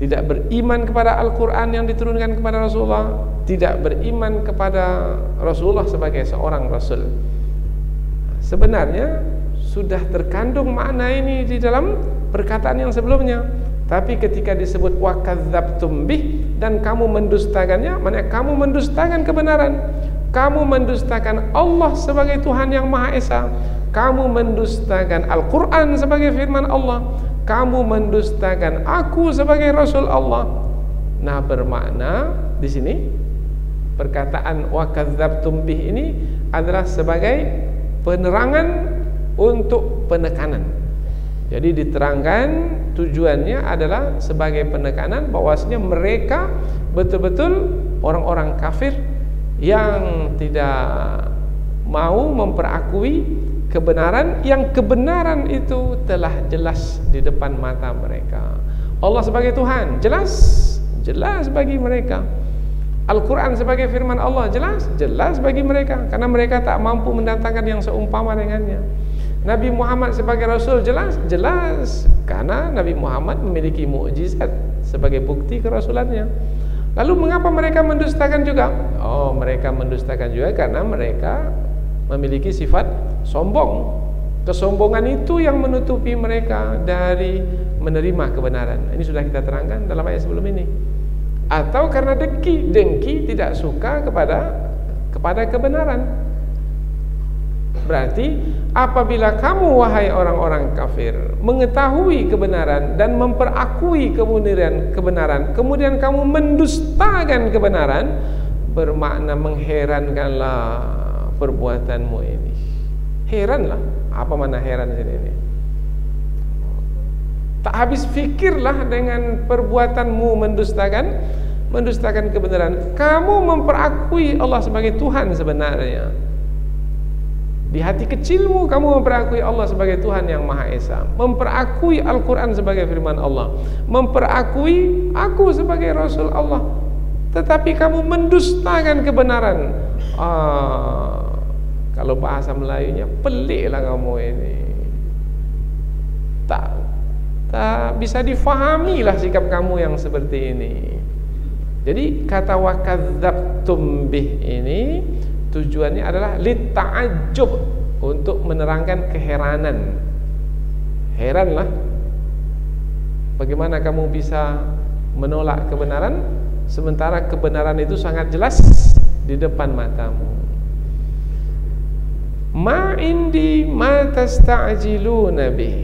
tidak beriman kepada Al-Quran yang diturunkan kepada Rasulullah, tidak beriman kepada Rasulullah sebagai seorang Rasul. Sebenarnya sudah terkandung makna ini di dalam perkataan yang sebelumnya, tapi ketika disebut wa kadzdzabtum bih, dan kamu mendustakannya, maknanya kamu mendustakan kebenaran, kamu mendustakan Allah sebagai Tuhan yang Maha Esa, kamu mendustakan Al-Quran sebagai firman Allah, kamu mendustakan aku sebagai Rasul Allah. Nah, bermakna di sini perkataan wa kadzdzabtum bih ini adalah sebagai penerangan untuk penekanan. Jadi diterangkan tujuannya adalah sebagai penekanan bahwasanya mereka betul-betul orang-orang kafir yang tidak mau memperakui kebenaran, yang kebenaran itu telah jelas di depan mata mereka. Allah sebagai Tuhan jelas bagi mereka. Al-Quran sebagai firman Allah jelas bagi mereka, karena mereka tak mampu mendatangkan yang seumpama dengannya. Nabi Muhammad sebagai Rasul jelas, karena Nabi Muhammad memiliki mukjizat sebagai bukti kerasulannya. Lalu mengapa mereka mendustakan juga? Oh, mereka mendustakan juga karena mereka memiliki sifat sombong. Kesombongan itu yang menutupi mereka dari menerima kebenaran. Ini sudah kita terangkan dalam ayat sebelum ini. Atau karena dengki tidak suka kepada kebenaran. Berarti apabila kamu wahai orang-orang kafir mengetahui kebenaran dan memperakui kebenaran, kemudian kamu mendustakan kebenaran, bermakna mengherankanlah perbuatanmu ini. Heranlah. Apa mana heran ini? Tak habis fikirlah dengan perbuatanmu mendustakan kebenaran. Kamu memperakui Allah sebagai Tuhan sebenarnya. Di hati kecilmu kamu memperakui Allah sebagai Tuhan yang Maha Esa, memperakui Al-Quran sebagai firman Allah, memperakui aku sebagai Rasul Allah, tetapi kamu mendustakan kebenaran. Kalau bahasa Melayunya, peliklah kamu ini. Tak bisa difahamilah sikap kamu yang seperti ini. Jadi kata wakadzabtum bih ini tujuannya adalah lita'ajjub, untuk menerangkan keheranan. Heranlah, bagaimana kamu bisa menolak kebenaran sementara kebenaran itu sangat jelas di depan matamu. Ma indi ma tasta'jiluna bih.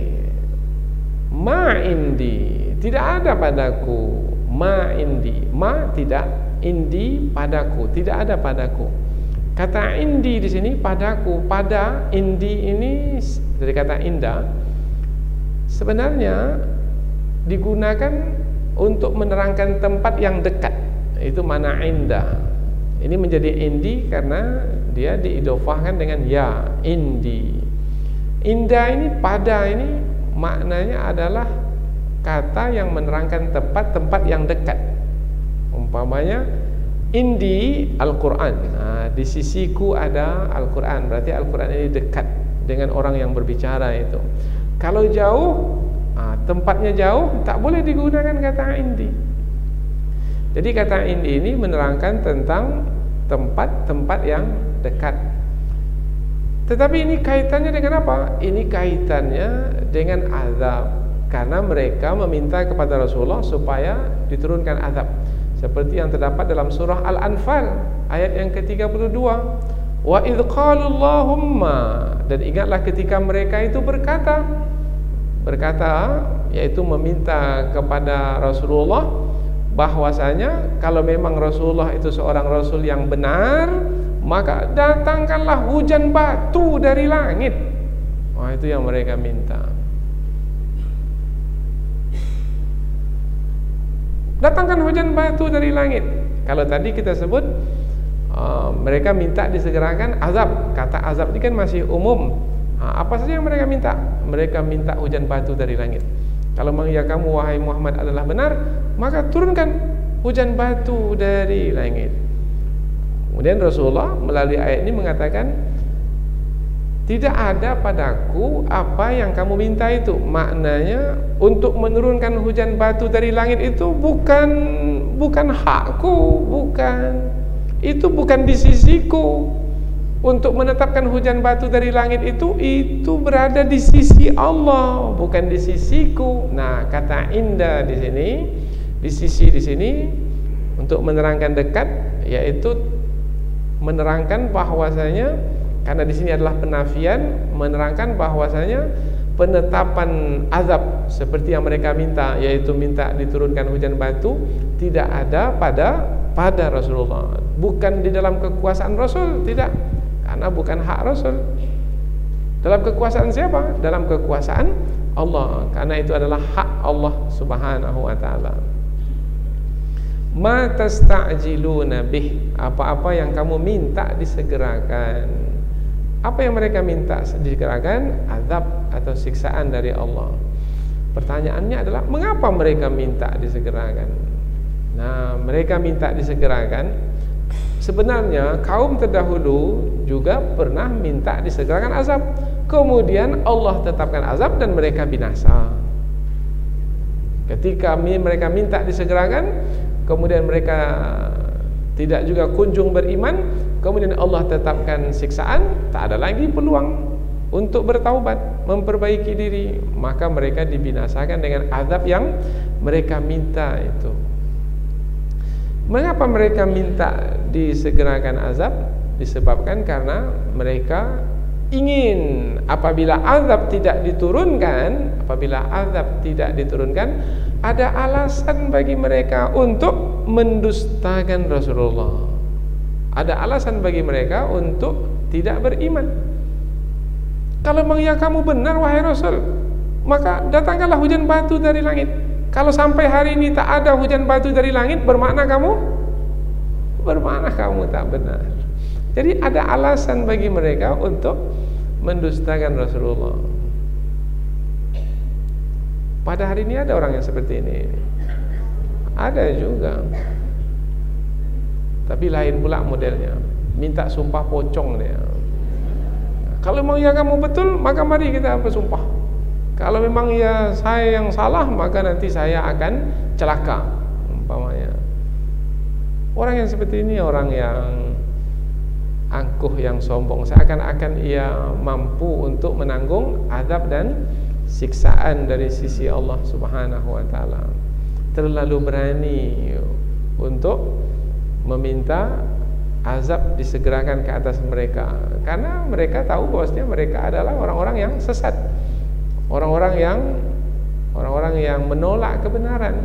Ma indi, tidak ada padaku. Ma indi, ma tidak, indi padaku, tidak ada padaku. Kata indi di sini padaku, pada, indi ini dari kata inda sebenarnya digunakan untuk menerangkan tempat yang dekat. Itu mana inda. Ini menjadi indi karena dia diidofahkan dengan ya, indi. Inda ini, pada ini maknanya adalah kata yang menerangkan tempat yang dekat. Umpamanya indi Al-Quran, di sisiku ada Al-Quran, berarti Al-Quran ini dekat dengan orang yang berbicara itu. Kalau jauh, tempatnya jauh, tak boleh digunakan kata indi. Jadi kata indi ini menerangkan tentang tempat-tempat yang dekat. Tetapi ini kaitannya dengan apa? Ini kaitannya dengan azab, karena mereka meminta kepada Rasulullah supaya diturunkan azab, seperti yang terdapat dalam surah Al-Anfal ayat yang ke-32. Wa idh qalu Allahumma, dan ingatlah ketika mereka itu berkata, yaitu meminta kepada Rasulullah bahwasanya kalau memang Rasulullah itu seorang Rasul yang benar, maka datangkanlah hujan batu dari langit. Itu yang mereka minta. Datangkan hujan batu dari langit. Kalau tadi kita sebut mereka minta disegerakan azab. Kata azab ini kan masih umum. Apa saja yang mereka minta? Mereka minta hujan batu dari langit. Kalau memang ya kamu wahai Muhammad adalah benar, maka turunkan hujan batu dari langit. Kemudian Rasulullah melalui ayat ini mengatakan, tidak ada padaku apa yang kamu minta itu. Maknanya untuk menurunkan hujan batu dari langit itu bukan hakku, itu bukan di sisiku. Untuk menetapkan hujan batu dari langit itu berada di sisi Allah, bukan di sisiku. Nah, kata inda di sini, di sisi di sini untuk menerangkan dekat, yaitu menerangkan bahwasanya, karena di sini adalah penafian, menerangkan bahwasanya penetapan azab seperti yang mereka minta, yaitu minta diturunkan hujan batu, tidak ada pada Rasulullah. Bukan di dalam kekuasaan Rasul, tidak, karena bukan hak Rasul. Dalam kekuasaan siapa? Dalam kekuasaan Allah, karena itu adalah hak Allah Subhanahu wa ta'ala. Ma tasta'jiluna bih, apa-apa yang kamu minta disegerakan. Apa yang mereka minta disegerakan? Azab atau siksaan dari Allah. Pertanyaannya adalah, mengapa mereka minta disegerakan? Nah, mereka minta disegerakan, sebenarnya kaum terdahulu juga pernah minta disegerakan azab. Kemudian Allah tetapkan azab dan mereka binasa. Ketika mereka minta disegerakan, kemudian mereka tidak juga kunjung beriman, kemudian Allah tetapkan siksaan, tak ada lagi peluang untuk bertaubat, memperbaiki diri, maka mereka dibinasakan dengan azab yang mereka minta itu. Mengapa mereka minta disegerakan azab? Disebabkan karena mereka ingin apabila azab tidak diturunkan, ada alasan bagi mereka untuk mendustakan Rasulullah. Ada alasan bagi mereka untuk tidak beriman. Kalau memang ya kamu benar wahai Rasul, maka datangkanlah hujan batu dari langit. Kalau sampai hari ini tak ada hujan batu dari langit, bermakna kamu tak benar. Jadi ada alasan bagi mereka untuk mendustakan Rasulullah. Pada hari ini ada orang yang seperti ini. Ada juga. Tapi lain pula modelnya. Minta sumpah pocong dia. Kalau memang ya kamu betul, maka mari kita bersumpah. Kalau memang ya saya yang salah, maka nanti saya akan celaka, umpamanya. Orang yang seperti ini orang yang angkuh, yang sombong, seakan-akan ia mampu untuk menanggung azab dan siksaan dari sisi Allah Subhanahu wa taala. Terlalu berani untuk meminta azab disegerakan ke atas mereka, karena mereka tahu bahwasanya mereka adalah orang-orang yang sesat, orang-orang yang menolak kebenaran.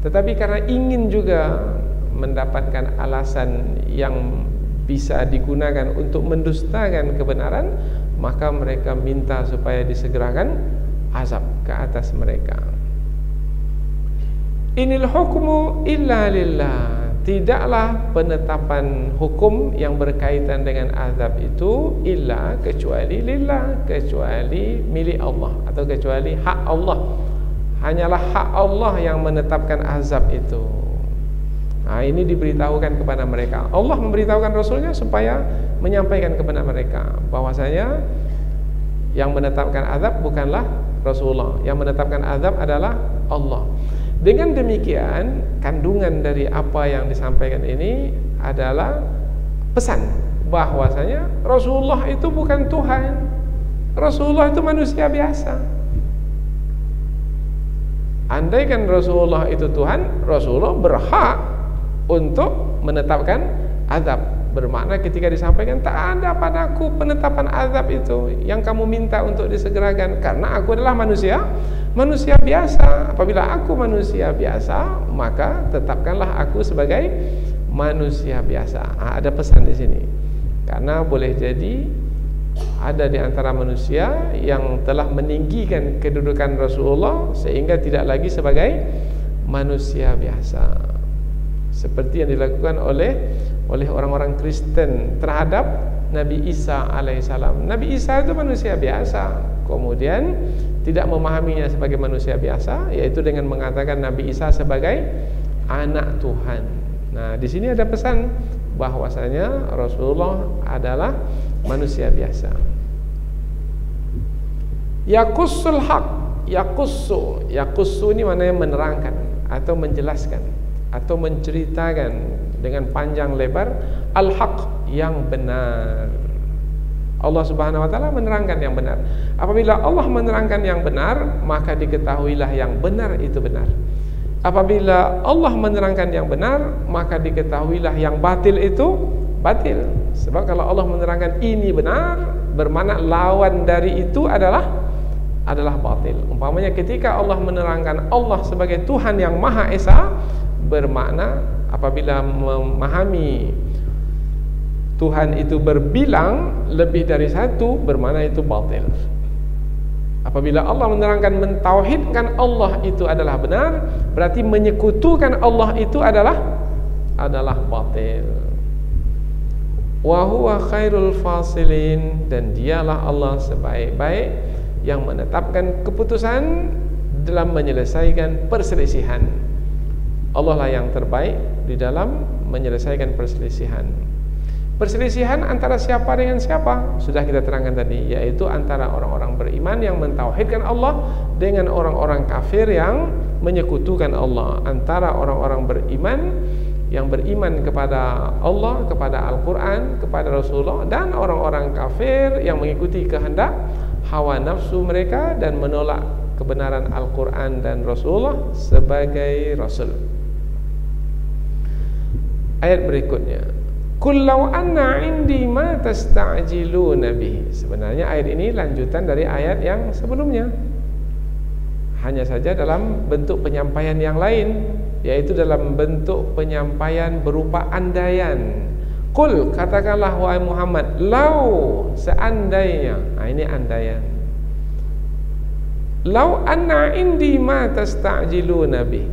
Tetapi karena ingin juga mendapatkan alasan yang bisa digunakan untuk mendustakan kebenaran, maka mereka minta supaya disegerakan azab ke atas mereka. Inil hukmu illa lillah. Tidaklah penetapan hukum yang berkaitan dengan azab itu illa, kecuali lillah, kecuali milik Allah, atau kecuali hak Allah. Hanyalah hak Allah yang menetapkan azab itu. Nah, ini diberitahukan kepada mereka. Allah memberitahukan Rasulnya supaya menyampaikan kepada mereka bahwasanya yang menetapkan azab bukanlah Rasulullah, yang menetapkan azab adalah Allah. Dengan demikian, kandungan dari apa yang disampaikan ini adalah pesan bahwasanya Rasulullah itu bukan Tuhan. Rasulullah itu manusia biasa. Andaikan Rasulullah itu Tuhan, Rasulullah berhak untuk menetapkan azab. Bermakna ketika disampaikan, tak ada padaku penetapan azab itu yang kamu minta untuk disegerakan, karena aku adalah manusia biasa. Apabila aku manusia biasa, maka tetapkanlah aku sebagai manusia biasa. Ada pesan di sini, karena boleh jadi ada di antara manusia yang telah meninggikan kedudukan Rasulullah sehingga tidak lagi sebagai manusia biasa, seperti yang dilakukan oleh orang-orang Kristen terhadap Nabi Isa alaihissalam. Nabi Isa itu manusia biasa, kemudian tidak memahaminya sebagai manusia biasa, yaitu dengan mengatakan Nabi Isa sebagai anak Tuhan. Nah, di sini ada pesan bahwasanya Rasulullah adalah manusia biasa. Yaqussul haq, yaqussu ini maknanya menerangkan atau menjelaskan atau menceritakan dengan panjang lebar al-haq, yang benar. Allah Subhanahu wa taala menerangkan yang benar. Apabila Allah menerangkan yang benar, maka diketahuilah yang benar itu benar. Apabila Allah menerangkan yang benar, maka diketahuilah yang batil itu batil. Sebab kalau Allah menerangkan ini benar, bermakna lawan dari itu adalah batil. Umpamanya ketika Allah menerangkan Allah sebagai Tuhan yang Maha Esa, bermakna apabila memahami Tuhan itu berbilang lebih dari satu, bermakna itu batil. Apabila Allah menerangkan mentauhidkan Allah itu adalah benar, berarti menyekutukan Allah itu adalah batil. wa huwa khairul fasilin, dan dialah Allah sebaik-baik yang menetapkan keputusan dalam menyelesaikan perselisihan. Allah lah yang terbaik di dalam menyelesaikan perselisihan. Perselisihan antara siapa dengan siapa sudah kita terangkan tadi, yaitu antara orang-orang beriman yang mentauhidkan Allah dengan orang-orang kafir yang menyekutukan Allah, antara orang-orang beriman yang beriman kepada Allah, kepada Al-Quran, kepada Rasulullah, dan orang-orang kafir yang mengikuti kehendak hawa nafsu mereka dan menolak kebenaran Al-Quran dan Rasulullah sebagai Rasul. Ayat berikutnya, Qul law anna indi ma tasta'jiluna bihi. Sebenarnya ayat ini lanjutan dari ayat yang sebelumnya, hanya saja dalam bentuk penyampaian yang lain, yaitu dalam bentuk penyampaian berupa andaian. Qul, katakanlah wahai Muhammad, lau, seandainya. Nah, ini andaian. Lau anna indi ma tasta'jiluna bih.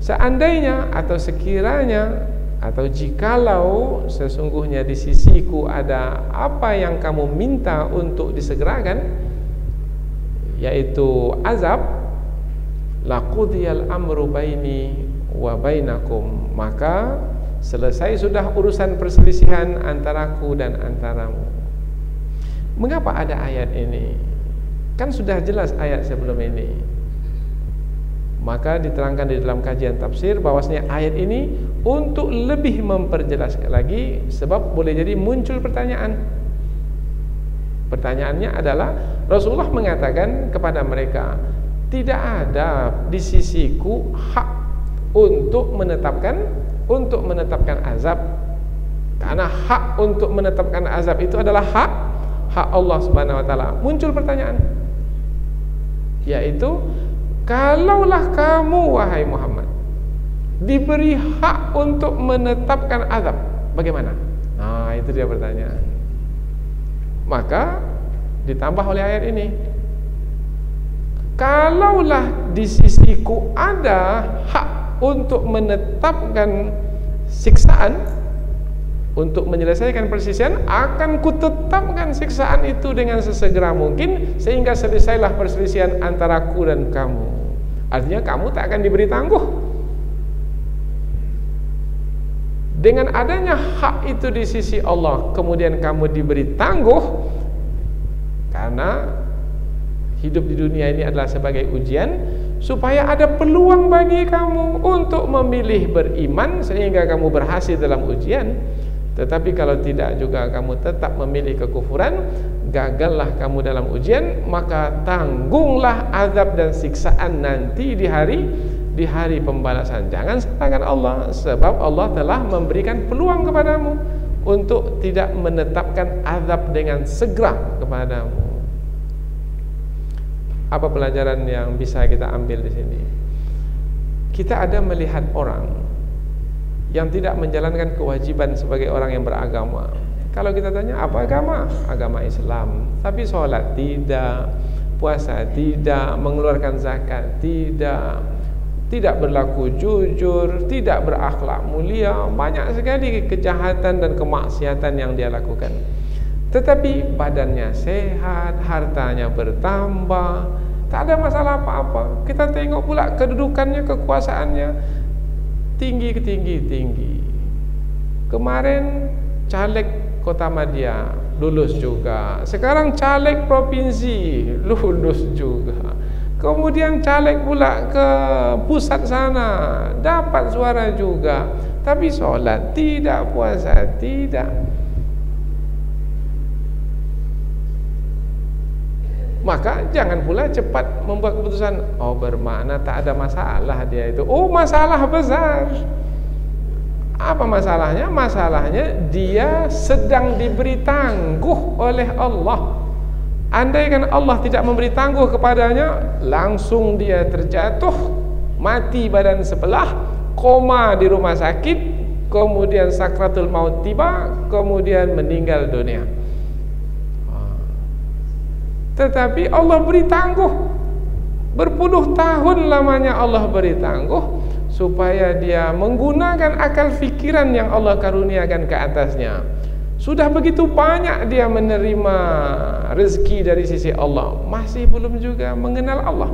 Seandainya atau sekiranya atau jikalau sesungguhnya di sisiku ada apa yang kamu minta untuk disegerakan, yaitu azab, laqudiyal amru baini wa bainakum, maka selesai sudah urusan perselisihan antaraku dan antaramu. Mengapa ada ayat ini? Kan sudah jelas ayat sebelum ini. Maka diterangkan di dalam kajian tafsir bahwasanya ayat ini untuk lebih memperjelas lagi, sebab boleh jadi muncul pertanyaan. Pertanyaannya adalah Rasulullah mengatakan kepada mereka, tidak ada di sisiku hak untuk menetapkan azab, karena hak untuk menetapkan azab itu adalah hak Allah Subhanahu wa taala. Muncul pertanyaan, yaitu kalaulah kamu wahai Muhammad diberi hak untuk menetapkan azab, bagaimana? Nah, itu dia pertanyaan. Maka ditambah oleh ayat ini, kalaulah di sisiku ada hak untuk menetapkan siksaan, untuk menyelesaikan perselisihan, akan kutetapkan siksaan itu dengan sesegera mungkin, sehingga selesailah perselisihan antaraku dan kamu. Artinya kamu tak akan diberi tangguh. Dengan adanya hak itu di sisi Allah, kemudian kamu diberi tangguh, karena hidup di dunia ini adalah sebagai ujian, supaya ada peluang bagi kamu untuk memilih beriman sehingga kamu berhasil dalam ujian. Tetapi kalau tidak juga kamu tetap memilih kekufuran, gagallah kamu dalam ujian, maka tanggunglah azab dan siksaan nanti di hari pembalasan. Jangan salahkan Allah, sebab Allah telah memberikan peluang kepadamu untuk tidak menetapkan azab dengan segera kepadamu. Apa pelajaran yang bisa kita ambil di sini? Kita ada melihat orang yang tidak menjalankan kewajiban sebagai orang yang beragama. Kalau kita tanya apa agama? Agama Islam. Tapi sholat tidak, puasa tidak, mengeluarkan zakat tidak berlaku jujur, tidak berakhlak mulia, banyak sekali kejahatan dan kemaksiatan yang dia lakukan. Tetapi badannya sehat, hartanya bertambah, tak ada masalah apa-apa. Kita tengok pula kedudukannya, kekuasaannya tinggi. Kemarin caleg Kota Madia lulus juga, sekarang caleg provinsi lulus juga, kemudian caleg pula ke pusat sana dapat suara juga, tapi sholat tidak, puasa tidak. Maka jangan pula cepat membuat keputusan, oh bermakna tak ada masalah dia itu. Oh, masalah besar. Apa masalahnya? Masalahnya dia sedang diberi tangguh oleh Allah. Andaikan Allah tidak memberi tangguh kepadanya, langsung dia terjatuh, mati badan sebelah, koma di rumah sakit, kemudian sakratul maut tiba, kemudian meninggal dunia. Tetapi Allah beri tangguh, berpuluh tahun lamanya Allah beri tangguh, supaya dia menggunakan akal fikiran yang Allah karuniakan ke atasnya, Sudah begitu banyak dia menerima rezeki dari sisi Allah, masih belum juga mengenal Allah.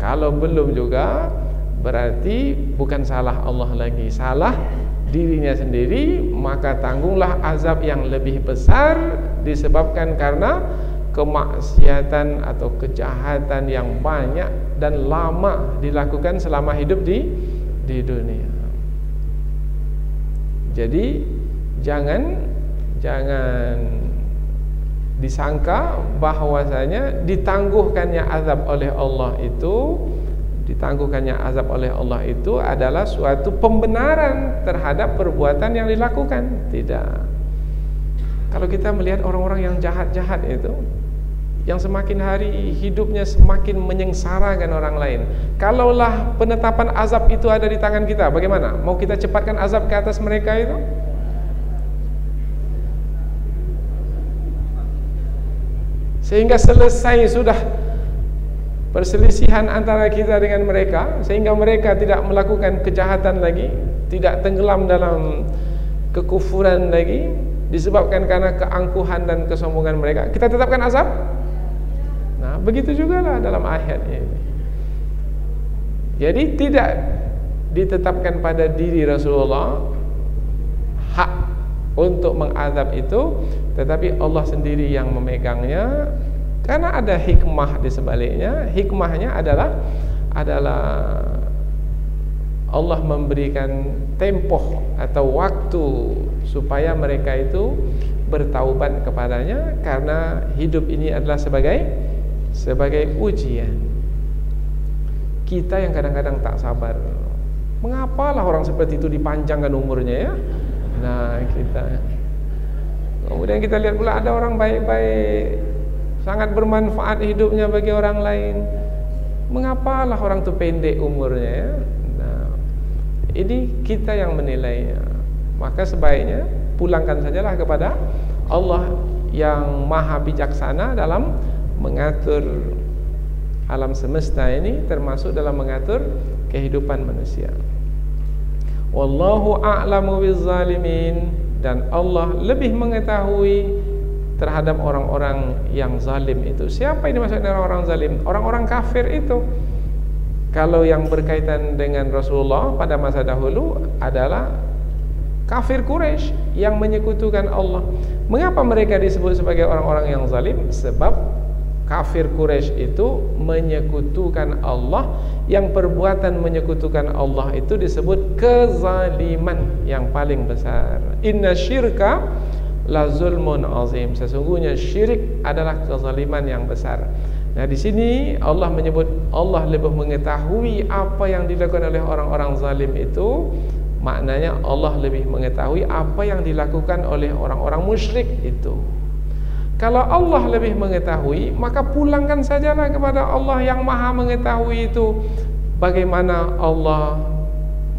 Kalau belum juga, berarti bukan salah Allah lagi, salah dirinya sendiri. Maka tanggunglah azab yang lebih besar disebabkan karena kemaksiatan atau kejahatan yang banyak dan lama dilakukan selama hidup di dunia. Jadi jangan disangka bahwasanya ditangguhkannya azab oleh Allah itu adalah suatu pembenaran terhadap perbuatan yang dilakukan. Tidak. Kalau kita melihat orang-orang yang jahat-jahat itu, yang semakin hari hidupnya semakin menyengsarakan orang lain, kalaulah penetapan azab itu ada di tangan kita, bagaimana? Mau kita cepatkan azab ke atas mereka itu? Sehingga selesai sudah perselisihan antara kita dengan mereka, sehingga mereka tidak melakukan kejahatan lagi, tidak tenggelam dalam kekufuran lagi, disebabkan karena keangkuhan dan kesombongan mereka, kita tetapkan azab. Nah, begitu juga lah dalam ayat ini. Jadi tidak ditetapkan pada diri Rasulullah hak untuk mengazab itu, tetapi Allah sendiri yang memegangnya, karena ada hikmah di sebaliknya. Hikmahnya adalah Allah memberikan tempoh atau waktu supaya mereka itu bertaubat kepadanya, karena hidup ini adalah sebagai ujian. Kita yang kadang-kadang tak sabar, mengapalah orang seperti itu dipanjangkan umurnya ya. Nah, kemudian kita lihat pula ada orang baik-baik, sangat bermanfaat hidupnya bagi orang lain, mengapalah orang itu pendek umurnya ya. Nah, ini kita yang menilainya. Maka sebaiknya pulangkan sajalah kepada Allah yang maha bijaksana dalam mengatur alam semesta ini, termasuk dalam mengatur kehidupan manusia. Wallahu a'lamu bizzalimin, dan Allah lebih mengetahui terhadap orang-orang yang zalim itu. Siapa ini maksudnya orang-orang zalim? Orang-orang kafir itu. Kalau yang berkaitan dengan Rasulullah pada masa dahulu adalah kafir Quraisy yang menyekutukan Allah. Mengapa mereka disebut sebagai orang-orang yang zalim? Sebab kafir Quraisy itu menyekutukan Allah, yang perbuatan menyekutukan Allah itu disebut kezaliman yang paling besar. Inna syirka la zulmun azim. Sesungguhnya syirik adalah kezaliman yang besar. Nah, di sini Allah menyebut Allah lebih mengetahui apa yang dilakukan oleh orang-orang zalim itu. Maknanya Allah lebih mengetahui apa yang dilakukan oleh orang-orang musyrik itu. Kalau Allah lebih mengetahui, maka pulangkan sajalah kepada Allah yang maha mengetahui itu. Bagaimana Allah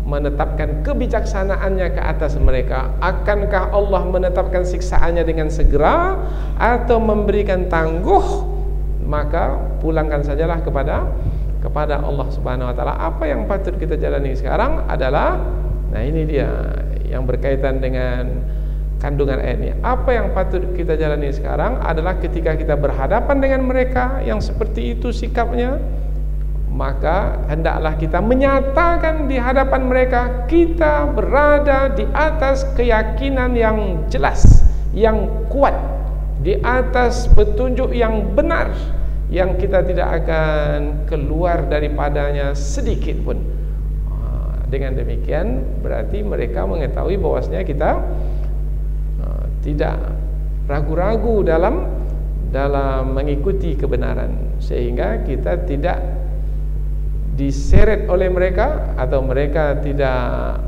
menetapkan kebijaksanaannya ke atas mereka? Akankah Allah menetapkan siksaannya dengan segera atau memberikan tangguh? Maka pulangkan sajalah kepada Allah Subhanahu wa taala. Apa yang patut kita jalani sekarang adalah, nah ini dia yang berkaitan dengan kandungan ayat ini. Apa yang patut kita jalani sekarang adalah ketika kita berhadapan dengan mereka yang seperti itu sikapnya, maka hendaklah kita menyatakan di hadapan mereka kita berada di atas keyakinan yang jelas, yang kuat, di atas petunjuk yang benar, yang kita tidak akan keluar daripadanya sedikit pun. Dengan demikian berarti mereka mengetahui bahwasanya kita tidak ragu-ragu dalam mengikuti kebenaran, sehingga kita tidak diseret oleh mereka, atau mereka tidak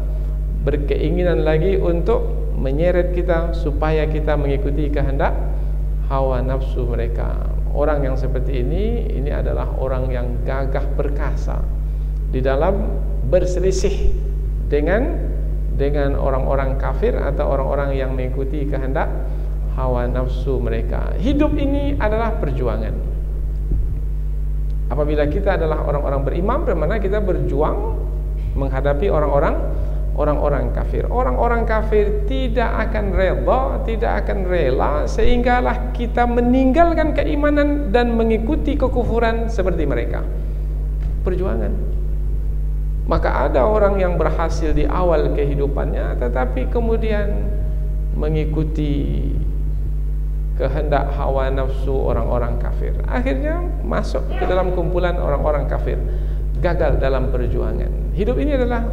berkeinginan lagi untuk menyeret kita supaya kita mengikuti kehendak hawa nafsu mereka. Orang yang seperti ini adalah orang yang gagah perkasa di dalam berselisih dengan orang-orang kafir atau orang-orang yang mengikuti kehendak hawa nafsu mereka. Hidup ini adalah perjuangan. Apabila kita adalah orang-orang beriman, bermakna kita berjuang menghadapi orang-orang orang-orang kafir. Orang-orang kafir tidak akan rela, tidak akan rela sehinggalah kita meninggalkan keimanan dan mengikuti kekufuran seperti mereka. Perjuangan. Maka ada orang yang berhasil di awal kehidupannya tetapi kemudian mengikuti kehendak hawa nafsu orang-orang kafir. Akhirnya masuk ke dalam kumpulan orang-orang kafir. Gagal dalam perjuangan. Hidup ini adalah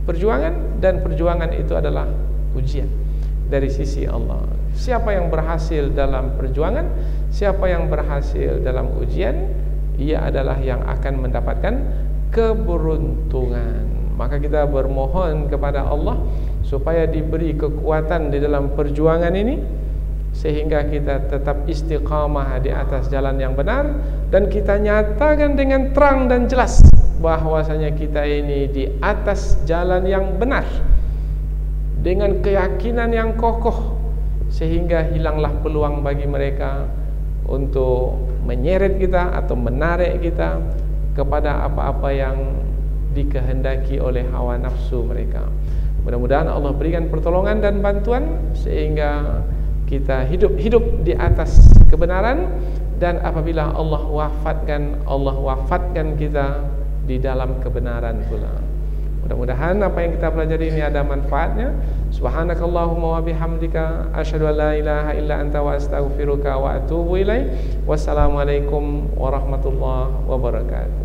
perjuangan, dan perjuangan itu adalah ujian dari sisi Allah. Siapa yang berhasil dalam perjuangan, siapa yang berhasil dalam ujian, ia adalah yang akan mendapatkan keberuntungan. Maka kita bermohon kepada Allah supaya diberi kekuatan di dalam perjuangan ini, sehingga kita tetap istiqamah di atas jalan yang benar, dan kita nyatakan dengan terang dan jelas bahwasanya kita ini di atas jalan yang benar dengan keyakinan yang kokoh, sehingga hilanglah peluang bagi mereka untuk menyeret kita atau menarik kita kepada apa-apa yang dikehendaki oleh hawa nafsu mereka. Mudah-mudahan Allah berikan pertolongan dan bantuan sehingga kita hidup di atas kebenaran, dan apabila Allah wafatkan kita di dalam kebenaran pula. Mudah-mudahan apa yang kita pelajari ini ada manfaatnya. Subhanakallahumma wa bihamdika asyhadu an la ilaha illa anta wa astaghfiruka wa atubu ilaik. Wassalamualaikum warahmatullahi wabarakatuh.